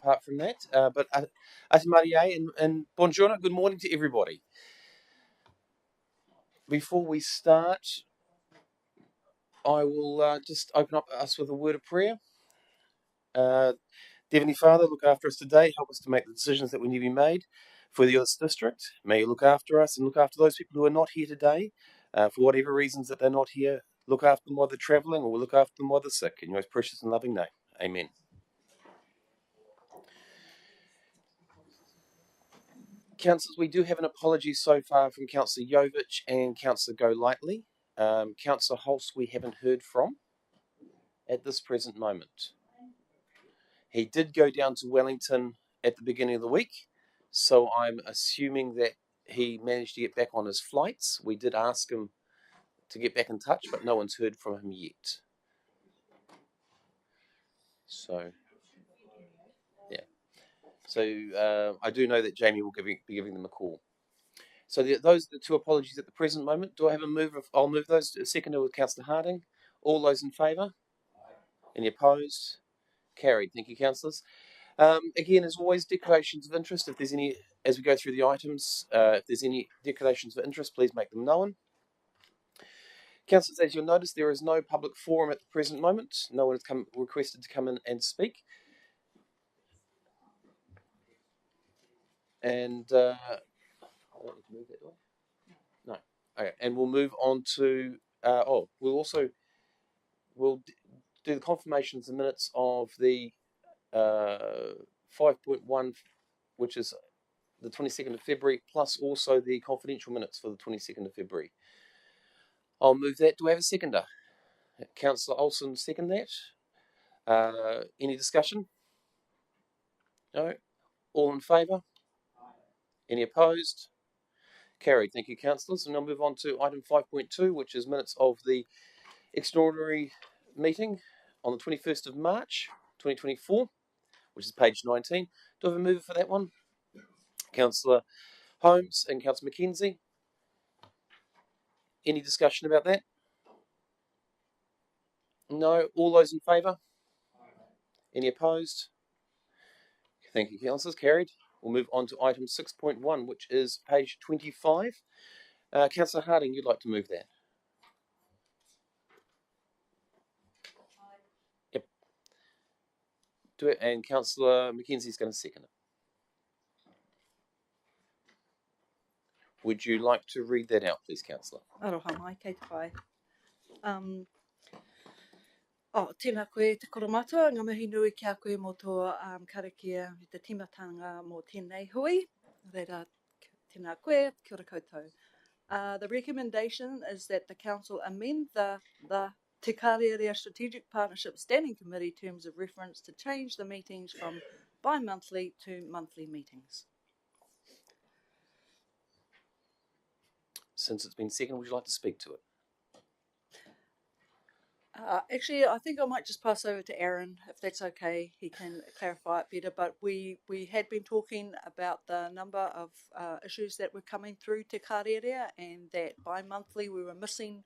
apart from that. But ate Marie and buongiorno, good morning to everybody. Before we start, I will just open up us with a word of prayer. Heavenly Father, look after us today. Help us to make the decisions that we need to be made for this district. May you look after us and look after those people who are not here today, for whatever reasons that they're not here. Look after them while they're travelling, or look after them while they're sick. In your most precious and loving name. Amen. Councillors, we do have an apology so far from Councillor Jovich and Councillor Golightly. Councillor Hulse we haven't heard from at this present moment. He did go down to Wellington at the beginning of the week, so I'm assuming that he managed to get back on his flights. We did ask him to get back in touch, but no one's heard from him yet. So, yeah. So I do know that Jamie will be giving them a call. So those are the two apologies at the present moment. Do I have a move? I'll move those. Seconder with Councillor Harding. All those in favour? Any opposed? Carried. Thank you, councillors. Again, as always, declarations of interest. If there's any, as we go through the items, if there's any declarations of interest, please make them known. Councillors, as you'll notice, there is no public forum at the present moment. No one has requested to come in and speak. And I don't need to move that, do I? No. Okay. And we'll move on to. We'll do the confirmations and minutes of the 5.1, which is the 22nd of February, plus also the confidential minutes for the 22nd of February. I'll move that. Do we have a seconder? Councillor Olsen, second that. Any discussion? No? All in favour? Any opposed? Carried. Thank you, councillors. And I'll move on to item 5.2, which is minutes of the extraordinary meeting on the 21st of March, 2024, which is page 19. Do I have a mover for that one? Councillor Holmes and Councillor Mackenzie. Any discussion about that? No? All those in favour? Any opposed? Thank you, councillors. Carried. We'll move on to item 6.1, which is page 25. Councillor Harding, you'd like to move that? Yep. Do it, and Councillor Mackenzie's going to second it. Would you like to read that out, please, Councillor? Aroha mai, kei te whai. Tēnā koe te koromatua, ngā mihi nui kia koe mō tō karakia i te timatanga mō tēnei hui. Reira, tēnā koe, kia ora koutou. The recommendation is that the council amend the Te Kārearea Strategic Partnership Standing Committee terms of reference to change the meetings from bi-monthly to monthly meetings. Since it's been seconded, would you like to speak to it? Actually, I think I might just pass over to Aaron, if that's okay. He can clarify it better. But we had been talking about the number of issues that were coming through Te Kārearea, and that bi-monthly we were missing.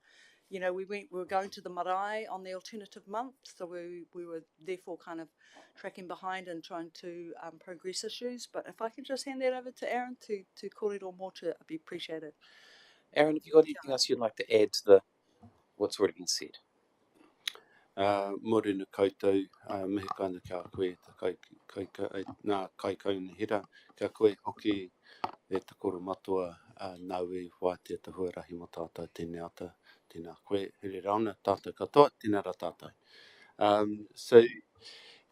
You know, we were going to the marae on the alternative month, so we were therefore kind of tracking behind and trying to progress issues. But if I can just hand that over to Aaron to kōrero more, to be appreciated. Aaron, have you got anything else you'd like to add to what's already been said? Morena koutou, mihi kāna kia koe, nā kaikauna hira, kia koe hoki e te koro matua, nāui wātia te huarahi mo tātou tēnei ata, tēnā koe, here rauna, tātou katoa, tēnā ra tātou. So,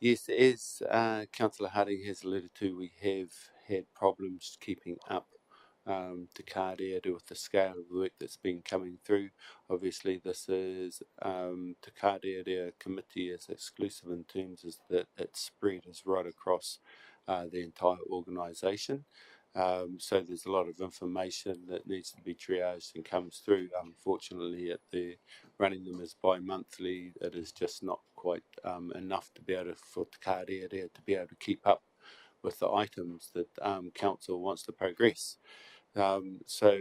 yes, as Councillor Harding has alluded to, we have had problems keeping up Te Kārearea with the scale of work that's been coming through. Obviously, this is Te Kārearea committee is exclusive in terms is that its spread is right across the entire organisation. So there's a lot of information that needs to be triaged and comes through. Unfortunately, at the running them as bi-monthly, it is just not quite enough to be able to, for Te Kārearea to be able to keep up with the items that council wants to progress. So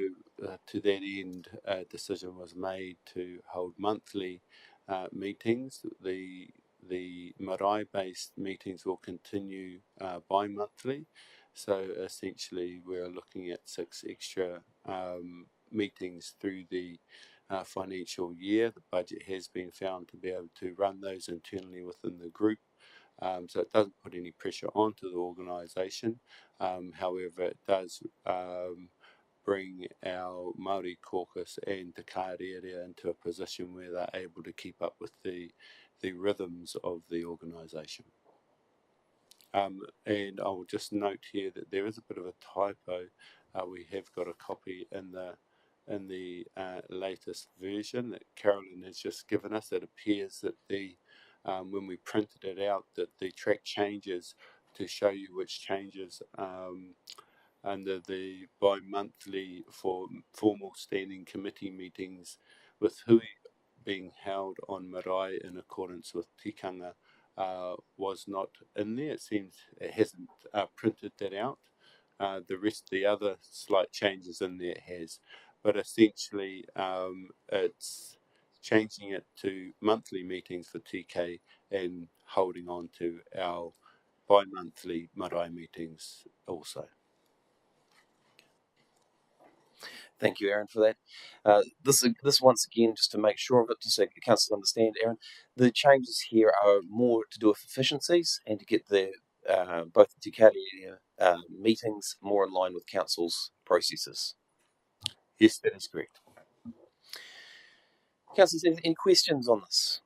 to that end, a decision was made to hold monthly meetings. The the marae-based meetings will continue bi-monthly. So essentially, we're looking at 6 extra meetings through the financial year. The budget has been found to be able to run those internally within the group. So it doesn't put any pressure onto the organisation. However, it does bring our Māori caucus and Te Kārearea into a position where they're able to keep up with the rhythms of the organisation. And I will just note here that there is a bit of a typo. We have got a copy in the latest version that Carolyn has just given us. It appears that when we printed it out, that the track changes to show you which changes under the bi-monthly for formal standing committee meetings with hui being held on marae in accordance with tikanga was not in there. It seems it hasn't printed that out. The other slight changes in there it has, but essentially it's changing it to monthly meetings for TK and holding on to our bi-monthly marae meetings also. Thank you, Aaron, for that. This once again, just to make sure of it, just so the council understand, Aaron, the changes here are more to do with efficiencies and to get the both the Te Kārearea meetings more in line with council's processes. Yes, that is correct. Councillors, any questions on this?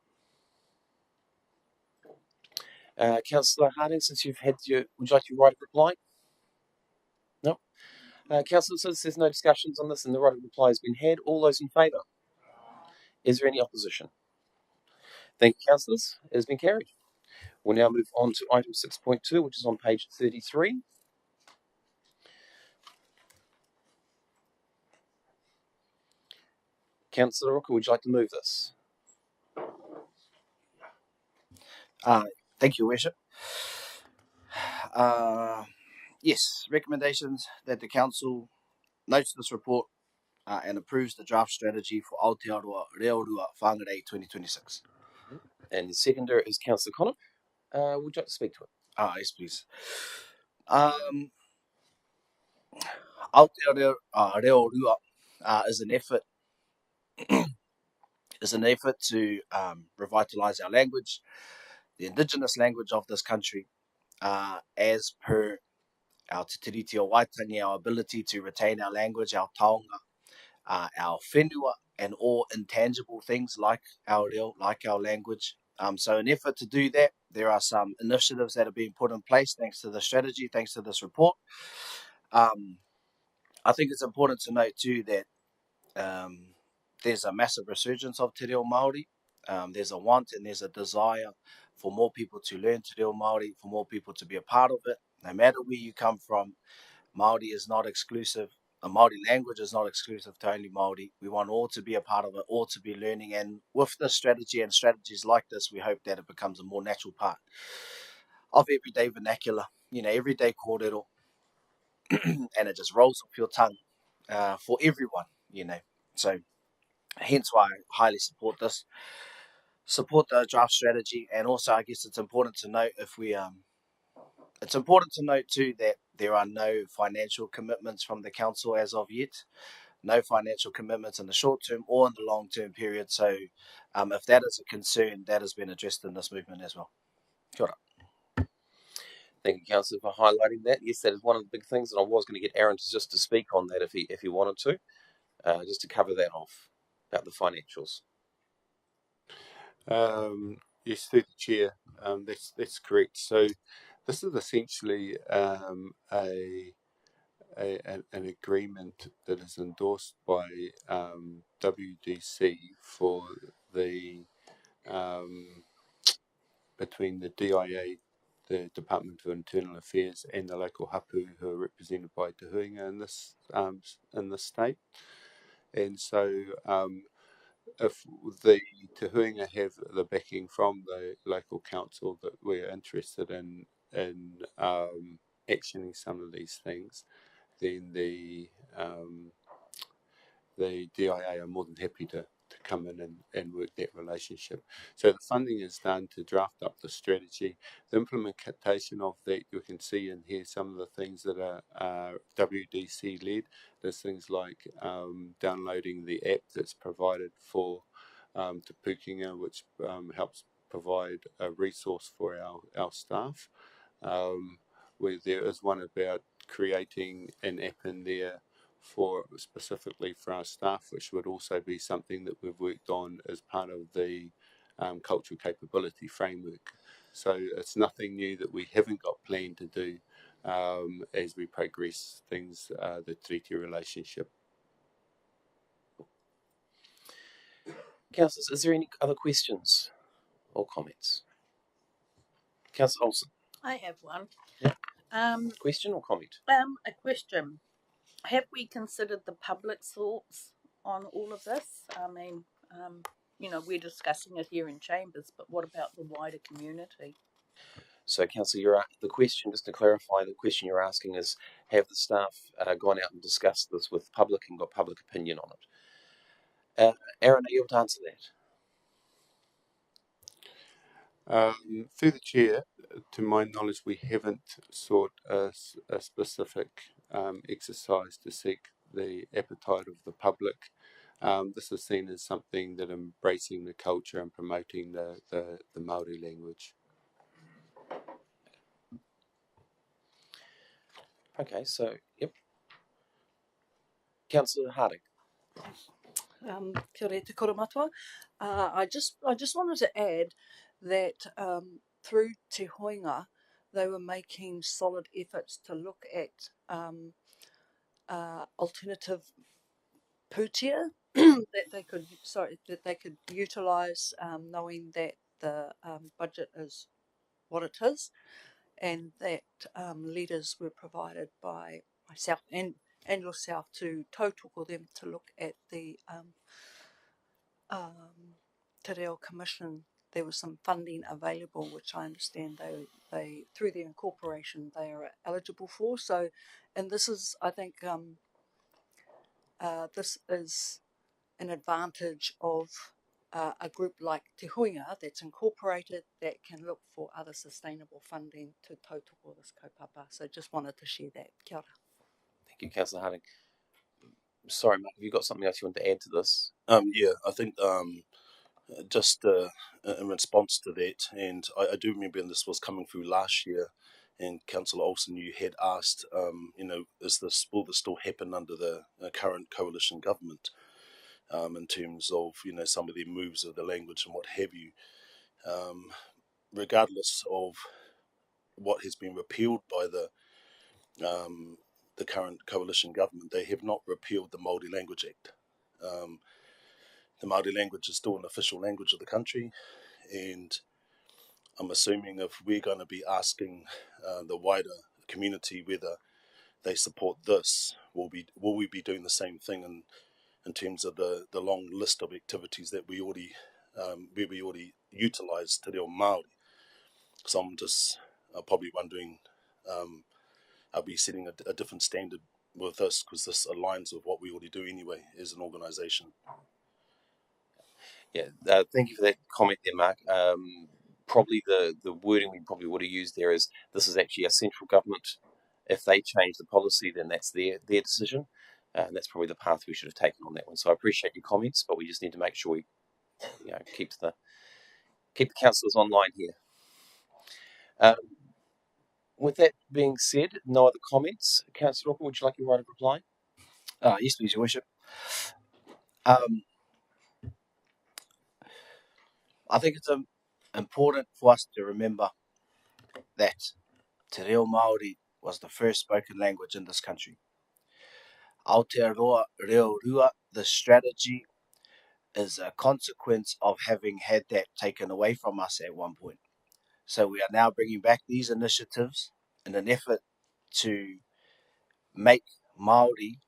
Councillor Harding, since you've had would you like to write a reply? No. Councillor, since there's no discussions on this and the right of reply has been had, all those in favour? Is there any opposition? Thank you, councillors. It has been carried. We'll now move on to item 6.2, which is on page 33. Councillor Rooker, would you like to move this? Thank you, Worship. Yes, recommendations that the council notes this report and approves the draft strategy for Aotearoa Reorua Whangarei 2026. And the seconder is Councillor Connor. Would you like to speak to it? Yes, please. Aotearoa Reorua is an effort to revitalise our language, the indigenous language of this country, as per our te tiriti o Waitangi, our ability to retain our language, our taonga, our whenua, and all intangible things like our reo, like our language. So in effort to do that, there are some initiatives that are being put in place thanks to the strategy, thanks to this report. I think it's important to note too that there's a massive resurgence of te reo Māori. There's a want and there's a desire for more people to learn te reo Māori, for more people to be a part of it. No matter where you come from, Māori is not exclusive. The Māori language is not exclusive to only Māori. We want all to be a part of it, all to be learning. And with this strategy and strategies like this, we hope that it becomes a more natural part of everyday vernacular, everyday kōrero, and it just rolls off your tongue for everyone, So hence why I highly support this. Support the draft strategy, and also I guess it's important to note it's important to note too that there are no financial commitments from the council as of yet. No financial commitments in the short term or in the long term period. So if that is a concern, that has been addressed in this movement as well. Kia ora. Thank you, Councillor, for highlighting that. Yes, that is one of the big things, and I was going to get Aaron to speak on that if he wanted to, just to cover that off about the financials. Yes, through the chair, that's correct. So this is essentially an agreement that is endorsed by WDC for the between the DIA, the Department of Internal Affairs, and the local hapu who are represented by Te Huinga in this state. And so if the Te Huinga have the backing from the local council that we're interested in actioning some of these things, then the DIA are more than happy to come in and work that relationship. So the funding is done to draft up the strategy. The implementation of that, you can see in here some of the things that are WDC led. There's things like downloading the app that's provided for Te Pukenga, which helps provide a resource for our staff. Where there is one about creating an app in there for specifically for our staff, which would also be something that we've worked on as part of the cultural capability framework. So it's nothing new that we haven't got planned to do as we progress things, the treaty relationship. Councillors, is there any other questions or comments? Councillor Olsen. I have one. Yeah. Question or comment? A question. Have we considered the public's thoughts on all of this? I mean, we're discussing it here in Chambers, but what about the wider community? So, Councillor, the question, just to clarify, the question you're asking is, have the staff gone out and discussed this with public and got public opinion on it? Aaron, are you able to answer that? Through the chair, to my knowledge, we haven't sought a specific exercise to seek the appetite of the public. This is seen as something that embracing the culture and promoting the Māori language. Okay, so, yep. Councillor Harding. Kia ora te koromatua. I just wanted to add that through Te Hoinga, they were making solid efforts to look at alternative pūtea that they could utilise, knowing that the budget is what it is, and that leaders were provided by myself and yourself to tautoko them to look at the Te Reo Commission. There was some funding available, which I understand they through their incorporation they are eligible for. So, and this is, I think, this is an advantage of a group like Te Huinga that's incorporated that can look for other sustainable funding to tautoko this kaupapa. So just wanted to share that. Kia ora. Thank you, Councillor Harding. Sorry, Mark, have you got something else you want to add to this? Yeah, I think just in response to that, and I do remember when this was coming through last year, and Councillor Olsen, you had asked, will this still happen under the current coalition government, in terms of some of the moves of the language and what have you, regardless of what has been repealed by the current coalition government, they have not repealed the Māori Language Act. The Māori language is still an official language of the country, and I'm assuming if we're going to be asking the wider community whether they support this, will we be doing the same thing in terms of the long list of activities that we already utilise Te Reo Māori? So I'm just probably wondering, are we setting a different standard with this, because this aligns with what we already do anyway as an organisation? Yeah, thank you for that comment there, Mark. Probably the wording we probably would have used there is, this is actually a central government. If they change the policy, then that's their decision. And that's probably the path we should have taken on that one. So I appreciate your comments, but we just need to make sure we keep the councillors online here. With that being said, no other comments. Councillor Rocker, would you like your right of reply? Yes, please, Your Worship. I think it's important for us to remember that Te Reo Māori was the first spoken language in this country. Aotearoa Reo Rua, the strategy, is a consequence of having had that taken away from us at one point. So we are now bringing back these initiatives in an effort to make Māori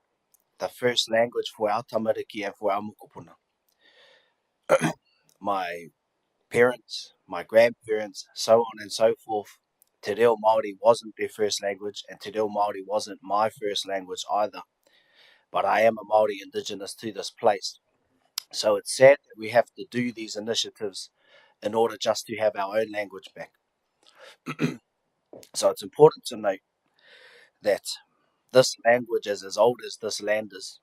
the first language for our tamariki and for our mokopuna. My parents, my grandparents, so on and so forth, Te Reo Māori wasn't their first language, and Te Reo Māori wasn't my first language either. But I am a Māori indigenous to this place. So it's sad that we have to do these initiatives in order just to have our own language back. So it's important to note that this language is as old as this land is,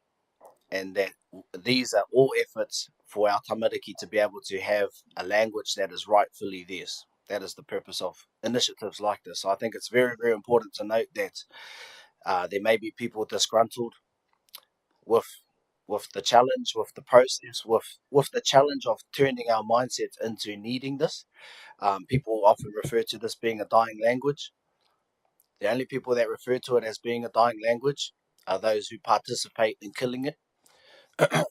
and that these are all efforts for our tamariki to be able to have a language that is rightfully theirs. That is the purpose of initiatives like this. So I think it's very, very important to note that there may be people disgruntled with the challenge, with the process, with the challenge of turning our mindsets into needing this. People often refer to this being a dying language. The only people that refer to it as being a dying language are those who participate in killing it.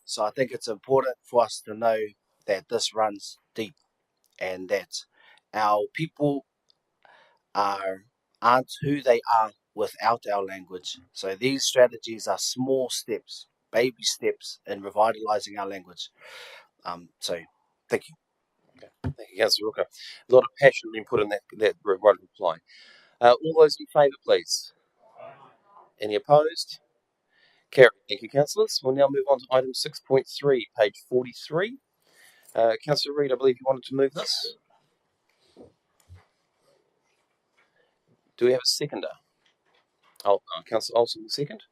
So I think it's important for us to know that this runs deep and that our people aren't who they are without our language. So these strategies are small steps, baby steps in revitalizing our language. So thank you. Okay. Thank you, Councillor Rooker. A lot of passion being put in that right reply. All those in favour, please. Any opposed? Carried. Thank you, councillors. We'll now move on to item 6.3, page 43. Councillor Reid, I believe you wanted to move this. Do we have a seconder? Oh, Councillor Olsen will second.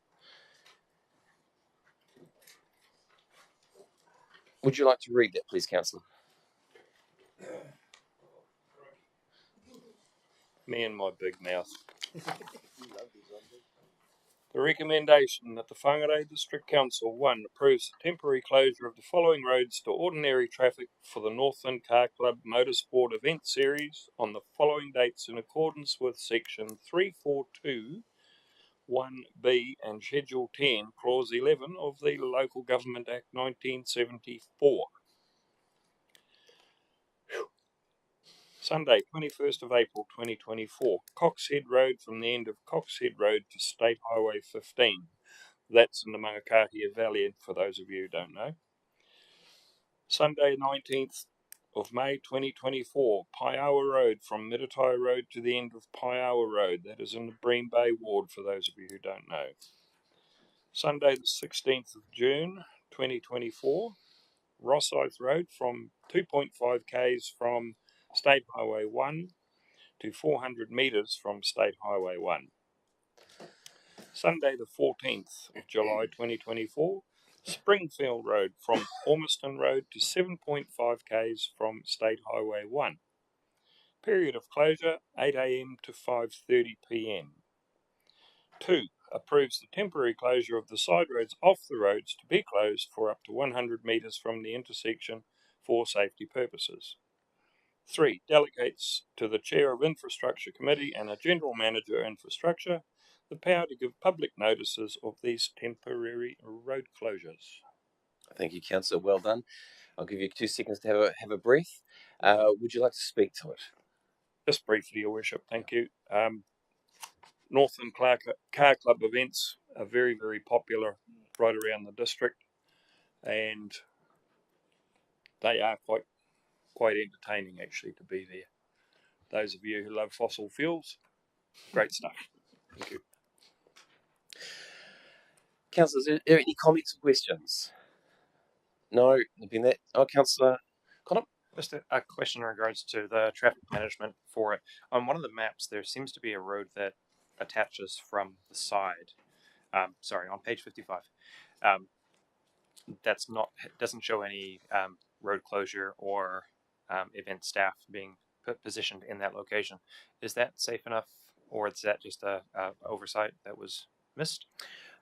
Would you like to read that, please, Councillor? Me and my big mouth. The recommendation that the Whangarei District Council 1 approves the temporary closure of the following roads to ordinary traffic for the Northland Car Club Motorsport Event Series on the following dates in accordance with Section 342 1B and Schedule 10, Clause 11 of the Local Government Act 1974. Sunday, 21st of April 2024, Coxhead Road from the end of Coxhead Road to State Highway 15. That's in the Mangakahia Valley, for those of you who don't know. Sunday, 19th of May 2024, Paiawa Road from Miratai Road to the end of Paiawa Road. That is in the Bream Bay Ward, for those of you who don't know. Sunday, the 16th of June 2024, Rosyth Road from 2.5 k's from State Highway 1 to 400 metres from State Highway 1. Sunday the 14th of July 2024, Springfield Road from Ormiston Road to 7.5 k's from State Highway 1. Period of closure 8 a.m. to 5:30 p.m. 2. Approves the temporary closure of the side roads off the roads to be closed for up to 100 metres from the intersection for safety purposes. 3. Delegates to the Chair of Infrastructure Committee and a General Manager Infrastructure the power to give public notices of these temporary road closures. Thank you, Councillor. Well done. I'll give you 2 seconds to have a breath. Would you like to speak to it? Just briefly, Your Worship, thank you. Northland Car Club events are very, very popular right around the district, and they are quite entertaining actually to be there. Those of you who love fossil fuels, great stuff. Thank you. Councillors, are there any comments or questions? No, been that. Oh, Councillor Connor. Just a question in regards to the traffic management for it. On one of the maps, there seems to be a road that attaches from the side. Sorry, on page 55. Doesn't show any road closure or event staff being positioned in that location. Is that safe enough, or is that just a oversight that was missed?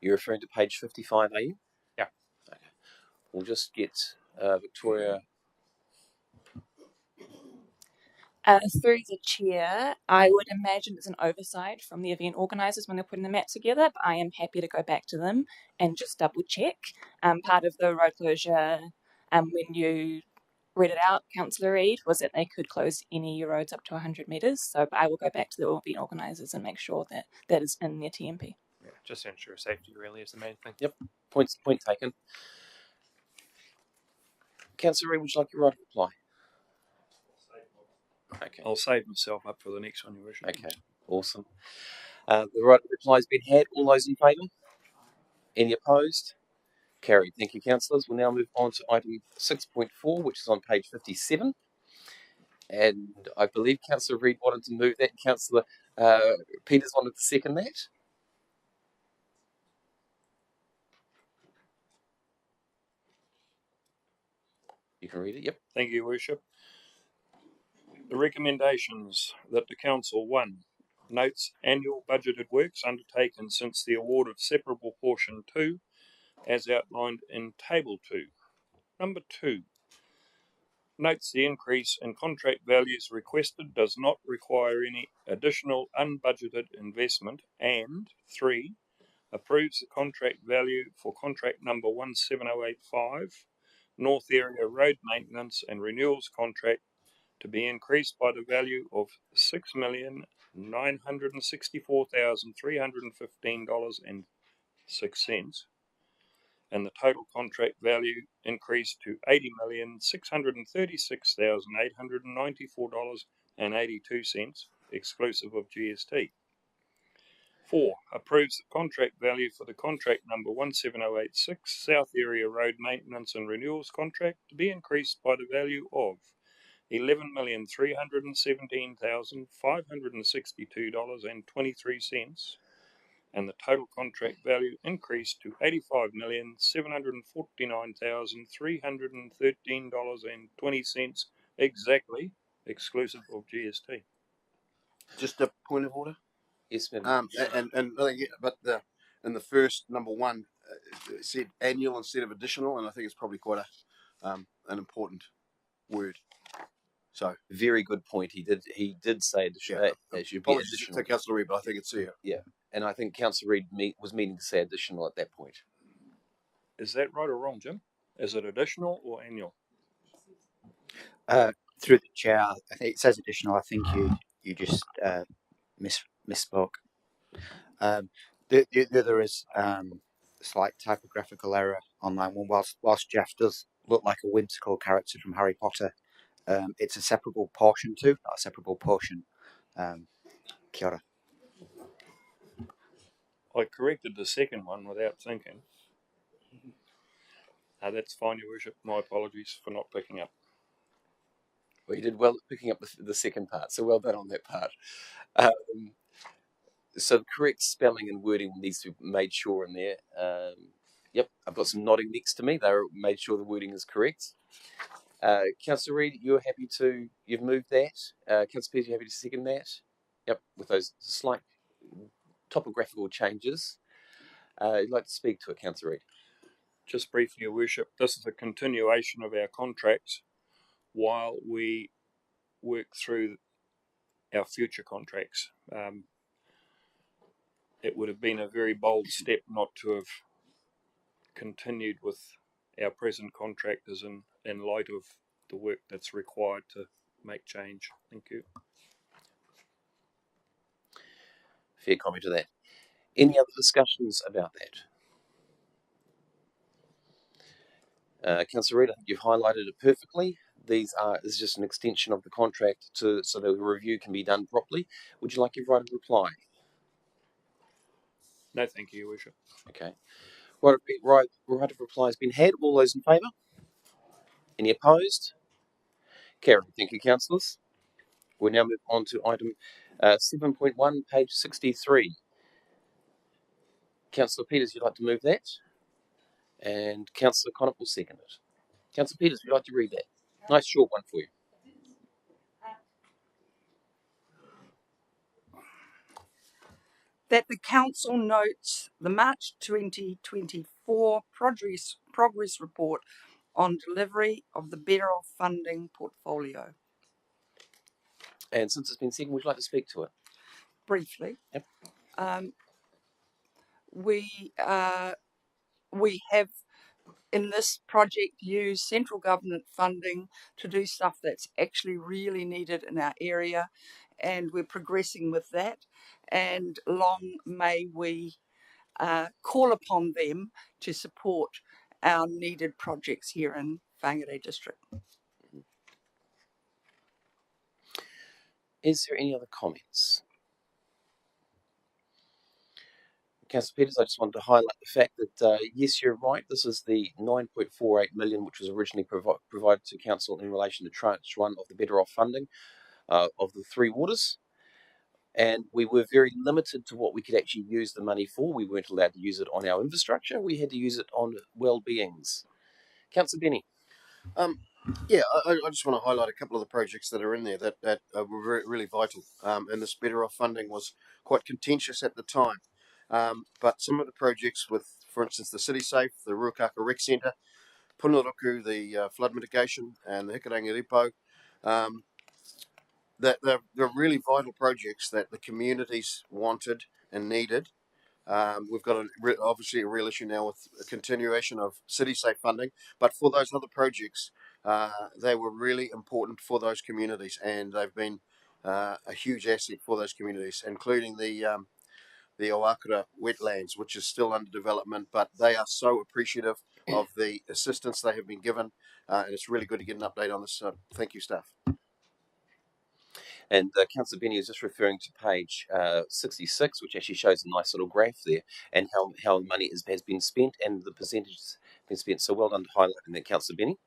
You're referring to page 55, are you? Yeah. Okay. We'll just get Victoria. Through the chair, I would imagine it's an oversight from the event organisers when they're putting the map together, but I am happy to go back to them and just double check. Part of the road closure, when you read it out, Councillor Reid, was that they could close any roads up to 100 metres. So I will go back to the event organisers and make sure that that is in their TMP. Yeah, just to ensure safety really is the main thing. Yep, point taken. Councillor Reid, would you like your right to reply? Okay. I'll save myself up for the next one, Your Worship. Okay, awesome. The right to reply has been had. All those in favour? Any opposed? Carried. Thank you, councillors. We'll now move on to item 6.4, which is on page 57. And I believe Councillor Reid wanted to move that. Councillor Peters wanted to second that. You can read it, yep. Thank you, Worship. The recommendations that the Council, 1, notes annual budgeted works undertaken since the award of separable portion 2, as outlined in Table 2. Number 2, notes the increase in contract values requested does not require any additional unbudgeted investment, and 3, approves the contract value for contract number 17085, North Area Road Maintenance and Renewals Contract, to be increased by the value of $6,964,315.06, and the total contract value increased to $80,636,894.82, exclusive of GST. 4, approves the contract value for the contract number 17086, South Area Road Maintenance and Renewals Contract, to be increased by the value of $11,317,562.23, and the total contract value increased to $85,749,313.20 exactly, exclusive of GST. Just a point of order. Yes, Madam. But in the first number 1, it said annual instead of additional, and I think it's probably quite an important word. So Very good point. He did say it should be additional. to Councillor Reid, but I think it's here. Yeah, and I think Councillor Reid was meaning to say additional at that point. Is that right or wrong, Jim? Is it additional or annual? Through the chair, I think it says additional. I think you just misspoke. The other is slight typographical error on line 1. Whilst Jeff does look like a whimsical character from Harry Potter, it's a separable portion too, not a separable portion. Kia ora. I corrected the second one without thinking. That's fine, Your Worship. My apologies for not picking up. Well, you did well at picking up the second part, so well done on that part. So the correct spelling and wording needs to be made sure in there. Yep, I've got some nodding next to me. They made sure the wording is correct. Councillor Reid, you've moved that. Councillor Peters, you happy to second that? Yep, with those slight topographical changes. You'd like to speak to it, Councillor Reid? Just briefly, Your Worship, this is a continuation of our contracts while we work through our future contracts. It would have been a very bold step not to have continued with our present contractors in light of the work that's required to make change. Thank you. Fair comment to that. Any other discussions about that? Councillor Reid, I think you've highlighted it perfectly. This is just an extension of the contract so the review can be done properly. Would you like your right of reply? No, thank you, Your Worship. Okay. Right of reply has been had. All those in favour? Any opposed? Carried. Thank you, councillors. We'll now move on to item 7.1, page 63. Councillor Peters, you'd like to move that? And Councillor Connick will second it. Councillor Peters, would you like to read that? Nice short one for you. That the Council notes the March 2024 progress report on delivery of the Better Off funding portfolio. And since it's been seconded, would you like to speak to it? Briefly. Yep. We have in this project used central government funding to do stuff that's actually really needed in our area, and we're progressing with that, and long may we call upon them to support our needed projects here in Whangarei District. Is there any other comments? Councillor Peters, I just wanted to highlight the fact that, yes, you're right, this is the 9.48 million which was originally provided to Council in relation to Tranche 1 of the Better Off funding of the Three Waters. And we were very limited to what we could actually use the money for. We weren't allowed to use it on our infrastructure. We had to use it on well-beings. Councillor Benny. Yeah, I just want to highlight a couple of the projects that are in there that were really vital. And this Better Off funding was quite contentious at the time. But some of the projects with, for instance, the City Safe, the Ruakaka Rec Centre, Punaruku, the flood mitigation, and the Hikarangi Ripo, that they're really vital projects that the communities wanted and needed. We've got obviously a real issue now with a continuation of City Safe funding, but for those other projects, they were really important for those communities, and they've been a huge asset for those communities, including the Owakura wetlands, which is still under development, but they are so appreciative of the assistance they have been given, and it's really good to get an update on this. Thank you, staff. And Councillor Benny is just referring to page 66, which actually shows a nice little graph there, and how money has been spent and the percentages have been spent. So well done for highlighting that, Councillor Benny.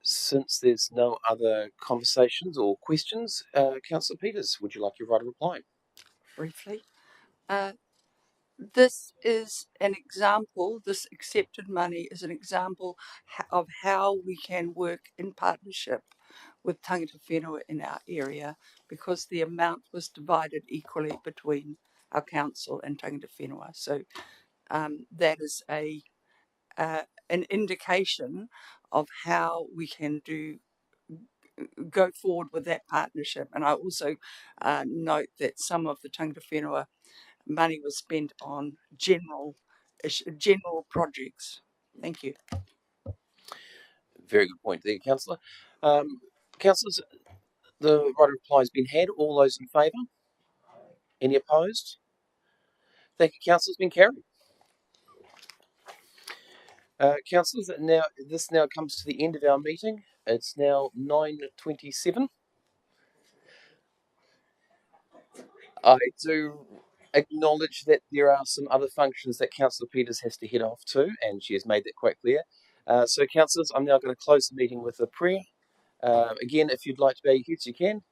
Since there's no other conversations or questions, Councillor Peters, would you like your right of reply? Briefly. This is an example, this accepted money is an example of how we can work in partnership with tangata whenua in our area, because the amount was divided equally between our council and tangata whenua. So that is an indication of how we can go forward with that partnership. And I also note that some of the tangata whenua money was spent on general projects. Thank you. Very good point there, Councillor. Councillors, the right of reply has been had. All those in favour? Any opposed? Thank you, Councillor. It's been carried. Councillors, this now comes to the end of our meeting. It's now 9:27. I do acknowledge that there are some other functions that Councillor Peters has to head off to, and she has made that quite clear. So, Councillors, I'm now going to close the meeting with a prayer. Again, if you'd like to bow your heads, you can.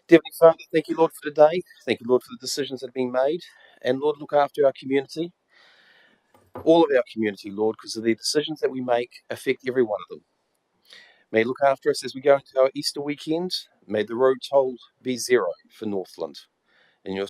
Dear Father, thank you, Lord, for today. Thank you, Lord, for the decisions that have been made. And, Lord, look after our community, all of our community, Lord, because the decisions that we make affect every one of them. May you look after us as we go into our Easter weekend. May the road toll be 0 for Northland.